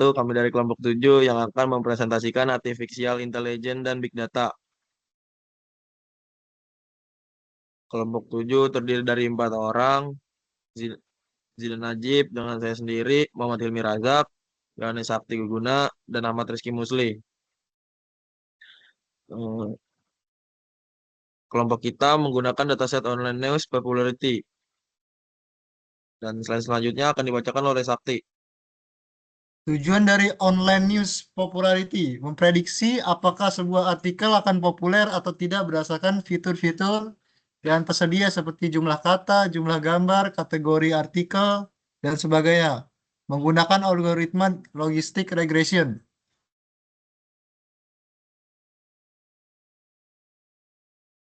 kami dari kelompok 7 yang akan mempresentasikan artificial intelligence dan big data. Kelompok 7 terdiri dari 4 orang, Zidan Najib dengan saya sendiri, Muhammad Hilmi Razak, Yohanes Sakti Guguna, dan Ahmad Rizky Musli. Kelompok kita menggunakan dataset online news popularity. Dan slide selanjutnya akan dibacakan oleh Sakti. Tujuan dari online news popularity memprediksi apakah sebuah artikel akan populer atau tidak berdasarkan fitur-fitur yang tersedia seperti jumlah kata, jumlah gambar, kategori artikel, dan sebagainya menggunakan algoritma logistik regression.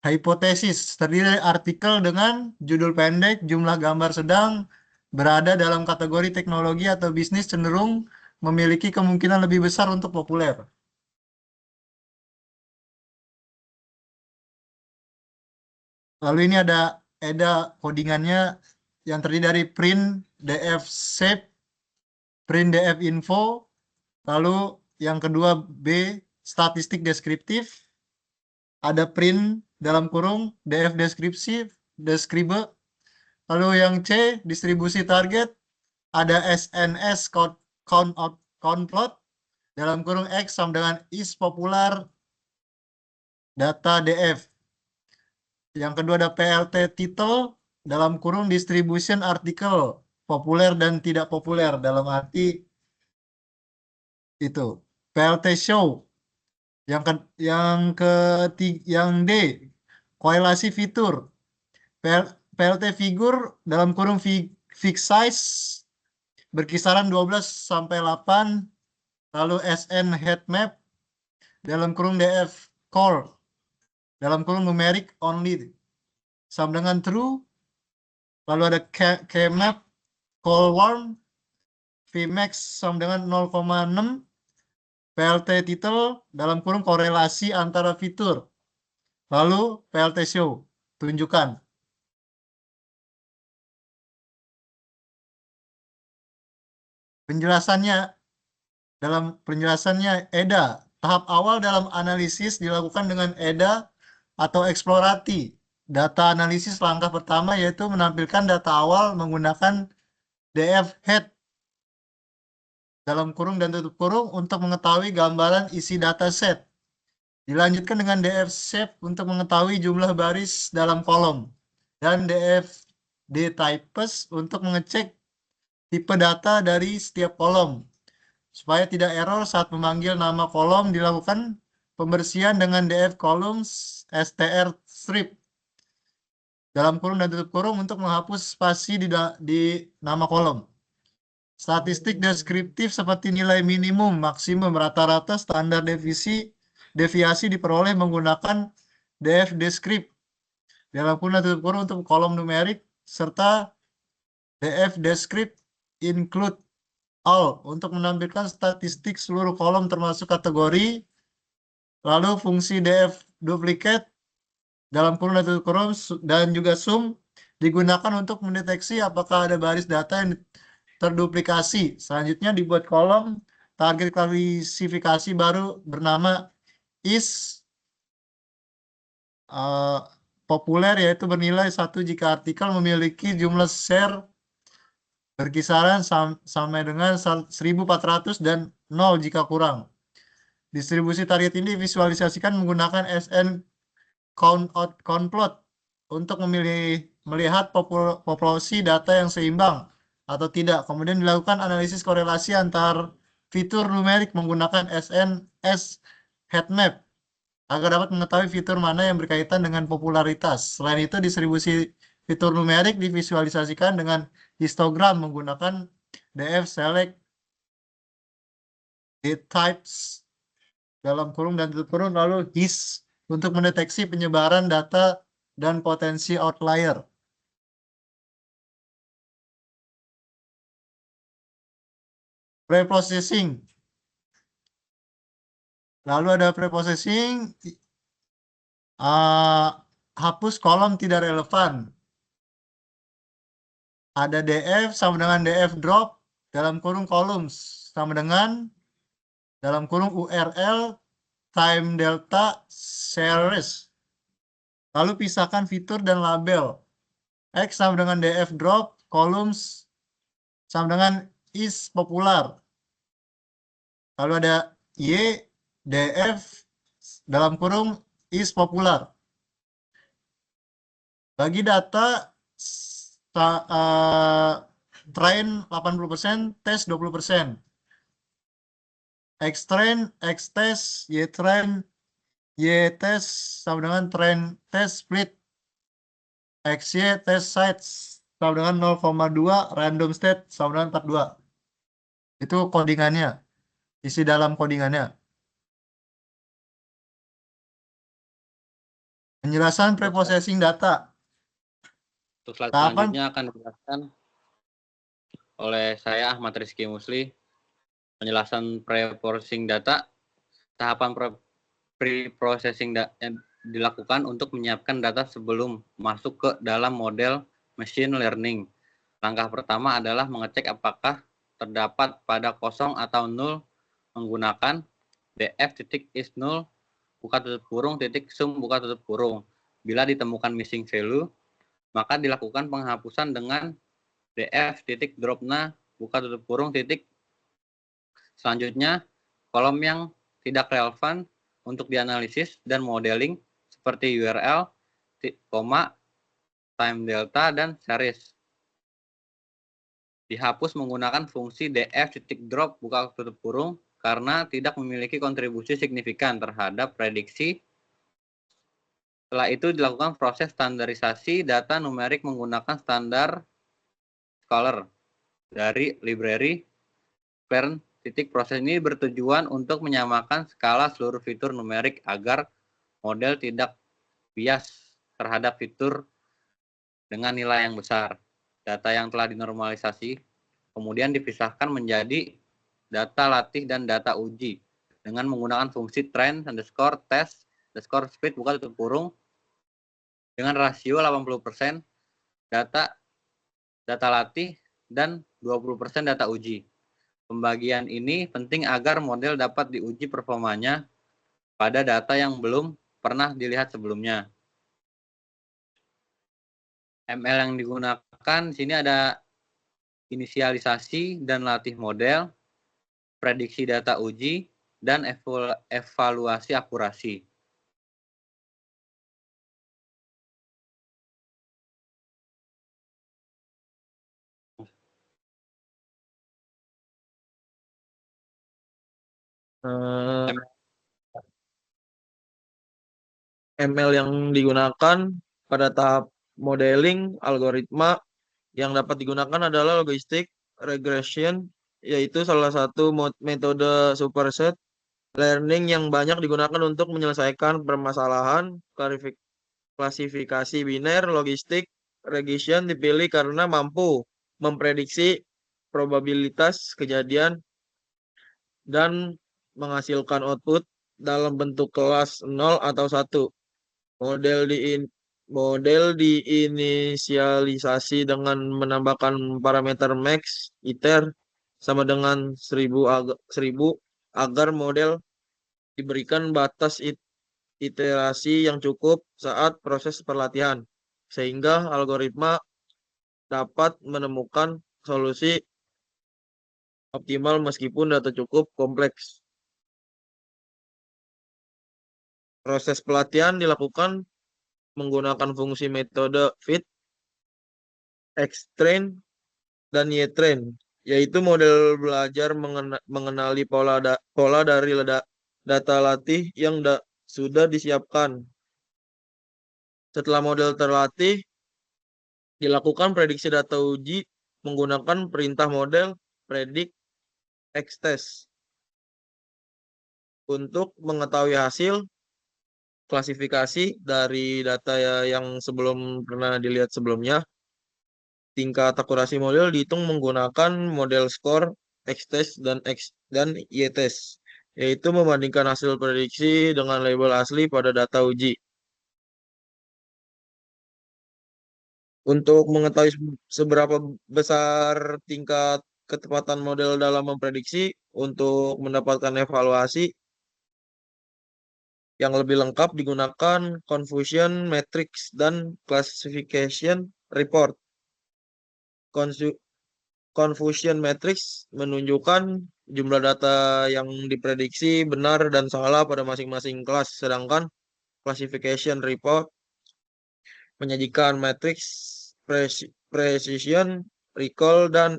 Hipotesis terdiri dari artikel dengan judul pendek, jumlah gambar sedang, berada dalam kategori teknologi atau bisnis cenderung memiliki kemungkinan lebih besar untuk populer. Lalu ini ada codingannya yang terdiri dari print df shape, print df info, lalu yang kedua B statistik deskriptif, ada print dalam kurung df deskriptif, describe, lalu yang C distribusi target, ada SNS count plot dalam kurung X sama dengan is popular data df. Yang kedua ada PLT title dalam kurung distribution artikel populer dan tidak populer dalam arti itu. PLT show yang D korelasi fitur. PLT figur dalam kurung fixed size berkisaran 12 sampai 8, lalu SN head map dalam kurung DF core dalam kurung numeric only sama dengan true, lalu ada K-map call warm Vmax sama dengan 0,6, PLT title dalam kurung korelasi antara fitur, lalu PLT show tunjukkan. Penjelasannya EDA. Tahap awal dalam analisis dilakukan dengan EDA atau eksplorasi. Data analisis langkah pertama yaitu menampilkan data awal menggunakan DF head dalam kurung dan tutup kurung untuk mengetahui gambaran isi dataset. Dilanjutkan dengan DF shape untuk mengetahui jumlah baris dalam kolom dan DF dtypes untuk mengecek tipe data dari setiap kolom. Supaya tidak error saat memanggil nama kolom, dilakukan pembersihan dengan DF columns str strip dalam kurung dan tutup kurung untuk menghapus spasi di nama kolom. Statistik deskriptif seperti nilai minimum, maksimum, rata-rata, standar deviasi diperoleh menggunakan DF descript dalam kurung dan tutup kurung untuk kolom numerik serta DF descript include all untuk menampilkan statistik seluruh kolom termasuk kategori, lalu fungsi df duplicate dalam kurung dan tutup kurung dan juga sum digunakan untuk mendeteksi apakah ada baris data yang terduplikasi. Selanjutnya dibuat kolom target klasifikasi baru bernama is populer, yaitu bernilai 1 jika artikel memiliki jumlah share berkisaran sampai dengan 1400 dan 0 jika kurang. Distribusi target ini divisualisasikan menggunakan SN count plot untuk melihat populasi data yang seimbang atau tidak. Kemudian dilakukan analisis korelasi antar fitur numerik menggunakan SNS headmap agar dapat mengetahui fitur mana yang berkaitan dengan popularitas. Selain itu, distribusi fitur numerik divisualisasikan dengan histogram menggunakan df select types dalam kurung dan tutup kurung, lalu his untuk mendeteksi penyebaran data dan potensi outlier. Preprocessing. Lalu ada preprocessing, hapus kolom tidak relevan. Ada DF sama dengan DF drop dalam kurung columns sama dengan dalam kurung URL time delta series. Lalu pisahkan fitur dan label. X sama dengan df drop, columns sama dengan is popular. Lalu ada Y, df dalam kurung is popular. Bagi data train 80%, tes 20%. X-train, X-test, Y-train, Y-test sama dengan train test split. XY test sites sama dengan 0,2, random state sama dengan 42. Itu codingannya, isi dalam codingannya. Penjelasan preprocessing data. Untuk slide Tahapan selanjutnya akan dijelaskan oleh saya Ahmad Rizky Musli. Penjelasan pre-processing data. Tahapan pre-processing yang dilakukan untuk menyiapkan data sebelum masuk ke dalam model machine learning. Langkah pertama adalah mengecek apakah terdapat pada kosong atau nol menggunakan df.is0 buka tutup kurung titik sum buka tutup kurung. Bila ditemukan missing value, maka dilakukan penghapusan dengan df.dropna buka tutup kurung titik. Selanjutnya, kolom yang tidak relevan untuk dianalisis dan modeling seperti URL, time delta, dan series. Dihapus menggunakan fungsi df.drop buka tutup kurung karena tidak memiliki kontribusi signifikan terhadap prediksi. Setelah itu dilakukan proses standarisasi data numerik menggunakan standar Scholar dari library Kern. Proses ini bertujuan untuk menyamakan skala seluruh fitur numerik agar model tidak bias terhadap fitur dengan nilai yang besar. Data yang telah dinormalisasi kemudian dipisahkan menjadi data latih dan data uji dengan menggunakan fungsi train underscore test underscore speed buka tutup kurung dengan rasio 80% data latih dan 20% data uji. Pembagian ini penting agar model dapat diuji performanya pada data yang belum pernah dilihat sebelumnya. ML yang digunakan di sini ada inisialisasi dan latih model, prediksi data uji, dan evaluasi akurasi. ML yang digunakan pada tahap modeling algoritma yang dapat digunakan adalah logistic regression, yaitu salah satu metode superset learning yang banyak digunakan untuk menyelesaikan permasalahan. Klasifikasi biner logistic regression dipilih karena mampu memprediksi probabilitas kejadian dan menghasilkan output dalam bentuk kelas 0 atau 1. Model diinisialisasi dengan menambahkan parameter max iter sama dengan 1000 agar model diberikan batas iterasi yang cukup saat proses pelatihan, sehingga algoritma dapat menemukan solusi optimal meskipun data cukup kompleks. Proses pelatihan dilakukan menggunakan fungsi metode fit, X-train, dan Y-train, yaitu model belajar mengenali pola dari data latih yang sudah disiapkan. Setelah model terlatih, dilakukan prediksi data uji menggunakan perintah model predict X-test. Untuk mengetahui hasil klasifikasi dari data yang pernah dilihat sebelumnya, tingkat akurasi model dihitung menggunakan model skor X-test dan Y-test, yaitu membandingkan hasil prediksi dengan label asli pada data uji. Untuk mengetahui seberapa besar tingkat ketepatan model dalam memprediksi, untuk mendapatkan evaluasi yang lebih lengkap digunakan confusion matrix dan classification report. Confusion matrix menunjukkan jumlah data yang diprediksi benar dan salah pada masing-masing kelas, sedangkan classification report menyajikan matrix precision, recall, dan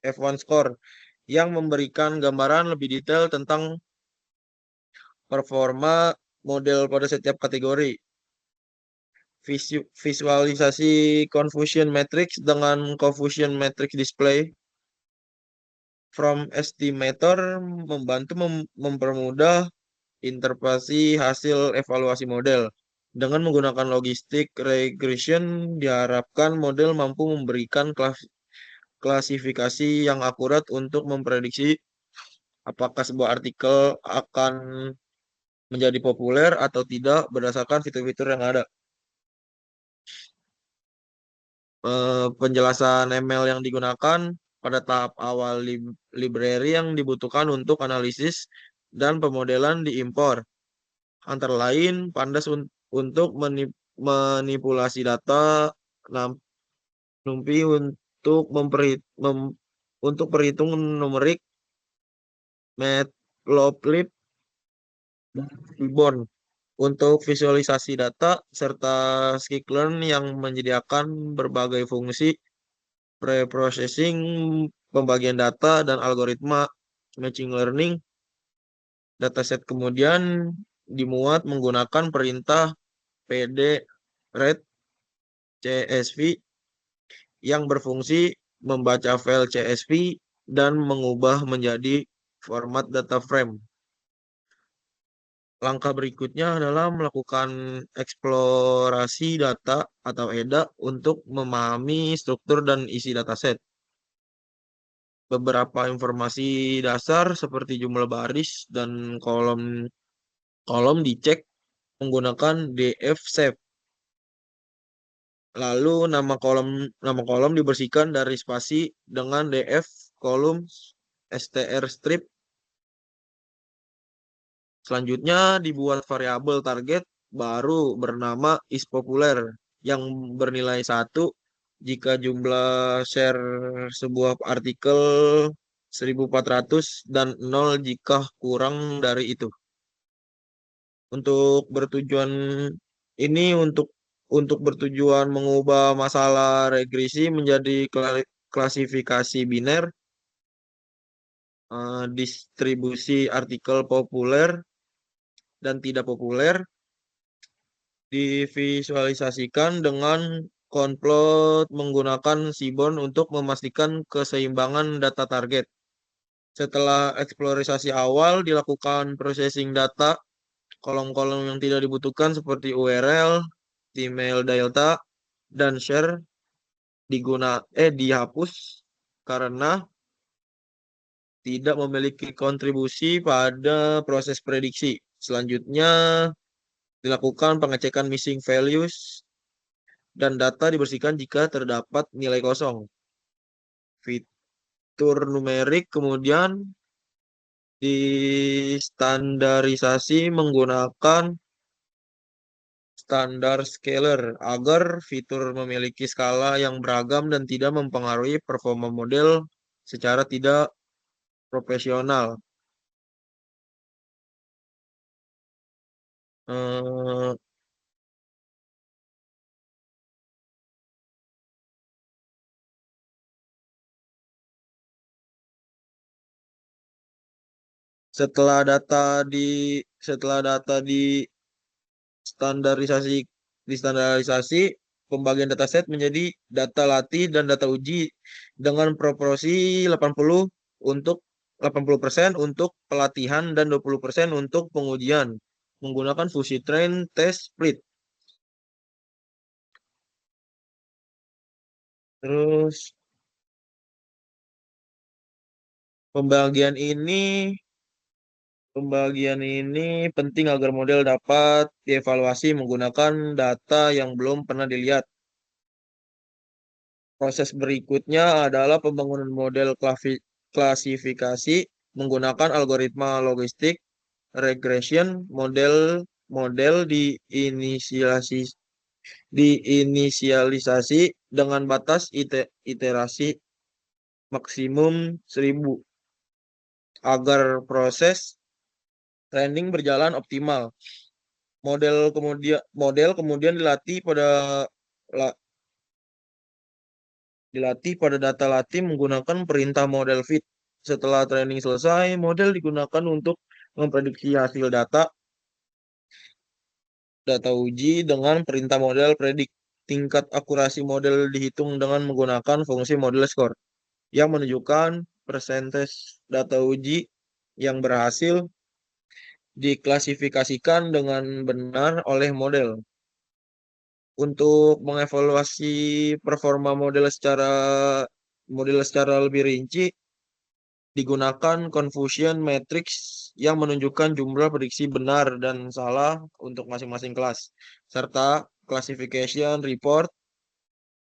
F1 score yang memberikan gambaran lebih detail tentang performa model pada setiap kategori. Visualisasi confusion matrix dengan confusion matrix display from estimator membantu mempermudah interpretasi hasil evaluasi model. Dengan menggunakan logistic regression, diharapkan model mampu memberikan klasifikasi yang akurat untuk memprediksi apakah sebuah artikel akan menjadi populer atau tidak berdasarkan fitur-fitur yang ada. Penjelasan ML yang digunakan pada tahap awal library yang dibutuhkan untuk analisis dan pemodelan diimpor. Antara lain, Pandas untuk manipulasi data, NumPy untuk perhitungan numerik, Matplotlib, dan Seaborn untuk visualisasi data, serta Sklearn yang menyediakan berbagai fungsi preprocessing, pembagian data, dan algoritma machine learning. Dataset kemudian dimuat menggunakan perintah pd read csv yang berfungsi membaca file csv dan mengubah menjadi format data frame. Langkah berikutnya adalah melakukan eksplorasi data atau EDA untuk memahami struktur dan isi dataset. Beberapa informasi dasar seperti jumlah baris dan kolom dicek menggunakan df-sep. Lalu nama kolom dibersihkan dari spasi dengan df kolom str strip. Selanjutnya dibuat variabel target baru bernama isPopuler yang bernilai 1 jika jumlah share sebuah artikel 1400 dan 0 jika kurang dari itu. Untuk bertujuan mengubah masalah regresi menjadi klasifikasi biner, distribusi artikel populer dan tidak populer divisualisasikan dengan konplot menggunakan Seaborn untuk memastikan keseimbangan data target. Setelah eksplorasi awal dilakukan processing data, kolom-kolom yang tidak dibutuhkan seperti URL, email delta, dan share dihapus karena tidak memiliki kontribusi pada proses prediksi. Selanjutnya dilakukan pengecekan missing values dan data dibersihkan jika terdapat nilai kosong. Fitur numerik kemudian distandarisasi menggunakan standar scaler agar fitur memiliki skala yang beragam dan tidak mempengaruhi performa model secara tidak profesional. Setelah data distandarisasi, pembagian dataset menjadi data latih dan data uji dengan proporsi 80% untuk pelatihan dan 20% untuk pengujian menggunakan fungsi train, test, split. Terus pembagian ini penting agar model dapat dievaluasi menggunakan data yang belum pernah dilihat. Proses berikutnya adalah pembangunan model klasifikasi menggunakan algoritma logistik regression model diinisialisasi dengan batas iterasi maksimum 1000 agar proses training berjalan optimal. Model kemudian dilatih pada data latih menggunakan perintah model fit. Setelah training selesai, model digunakan untuk memprediksi hasil data uji dengan perintah model predik. Tingkat akurasi model dihitung dengan menggunakan fungsi model score yang menunjukkan persentase data uji yang berhasil diklasifikasikan dengan benar oleh model. Untuk mengevaluasi performa model secara lebih rinci, digunakan confusion matrix yang menunjukkan jumlah prediksi benar dan salah untuk masing-masing kelas, serta classification report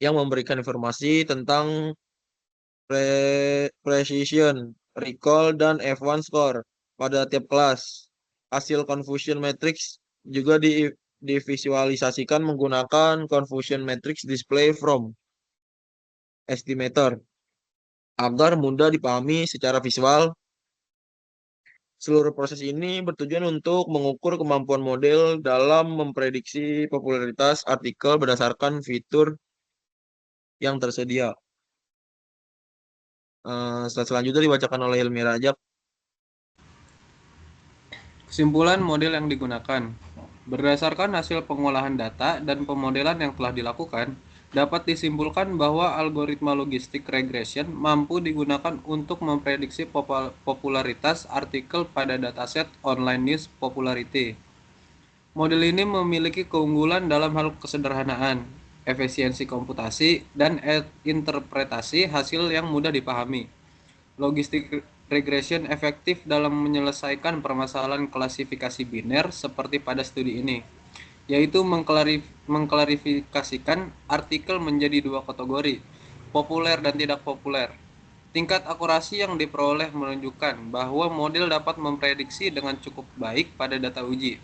yang memberikan informasi tentang precision, recall, dan F1 score pada tiap kelas. Hasil confusion matrix juga divisualisasikan menggunakan confusion matrix display from estimator agar mudah dipahami secara visual. Seluruh proses ini bertujuan untuk mengukur kemampuan model dalam memprediksi popularitas artikel berdasarkan fitur yang tersedia. Slide selanjutnya dibacakan oleh Hilmi Rajab. Kesimpulan model yang digunakan. Berdasarkan hasil pengolahan data dan pemodelan yang telah dilakukan, dapat disimpulkan bahwa algoritma logistik regression mampu digunakan untuk memprediksi popularitas artikel pada dataset online news popularity. Model ini memiliki keunggulan dalam hal kesederhanaan, efisiensi komputasi, dan interpretasi hasil yang mudah dipahami. Logistik regression efektif dalam menyelesaikan permasalahan klasifikasi biner seperti pada studi ini, yaitu mengklarifikasikan artikel menjadi dua kategori, populer dan tidak populer. Tingkat akurasi yang diperoleh menunjukkan bahwa model dapat memprediksi dengan cukup baik pada data uji.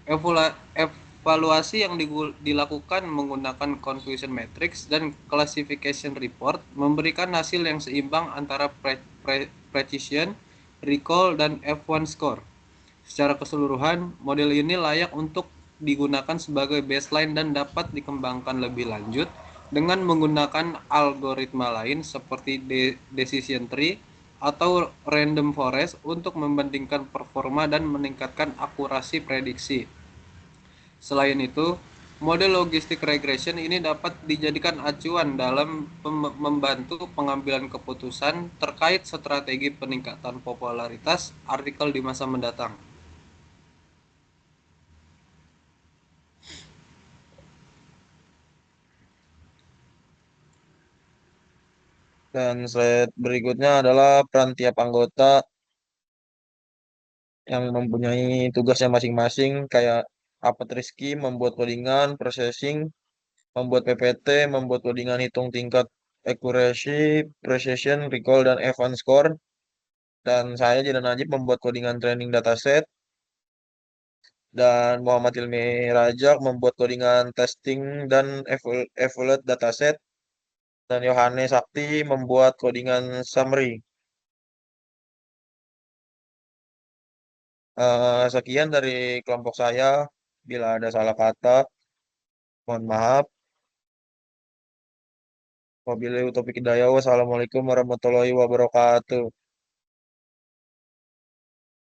Evaluasi yang dilakukan menggunakan confusion matrix dan classification report memberikan hasil yang seimbang antara precision, recall, dan F1 score. Secara keseluruhan, model ini layak untuk digunakan sebagai baseline dan dapat dikembangkan lebih lanjut dengan menggunakan algoritma lain seperti decision tree atau random forest untuk membandingkan performa dan meningkatkan akurasi prediksi. Selain itu, model logistik regression ini dapat dijadikan acuan dalam membantu pengambilan keputusan terkait strategi peningkatan popularitas artikel di masa mendatang. Dan slide berikutnya adalah peran tiap anggota yang mempunyai tugasnya masing-masing, kayak Rizky membuat codingan, processing, membuat PPT, membuat codingan hitung tingkat accuracy, precision, recall, dan F1 score. Dan saya Jidan Najib membuat codingan training dataset. Dan Muhammad Hilmi Rajak membuat codingan testing dan evaluate dataset. Dan Yohanes Sakti membuat codingan summary. Sekian dari kelompok saya. Bila ada salah kata, mohon maaf. Wabillahi taufiq hidayah. Wassalamualaikum warahmatullahi wabarakatuh.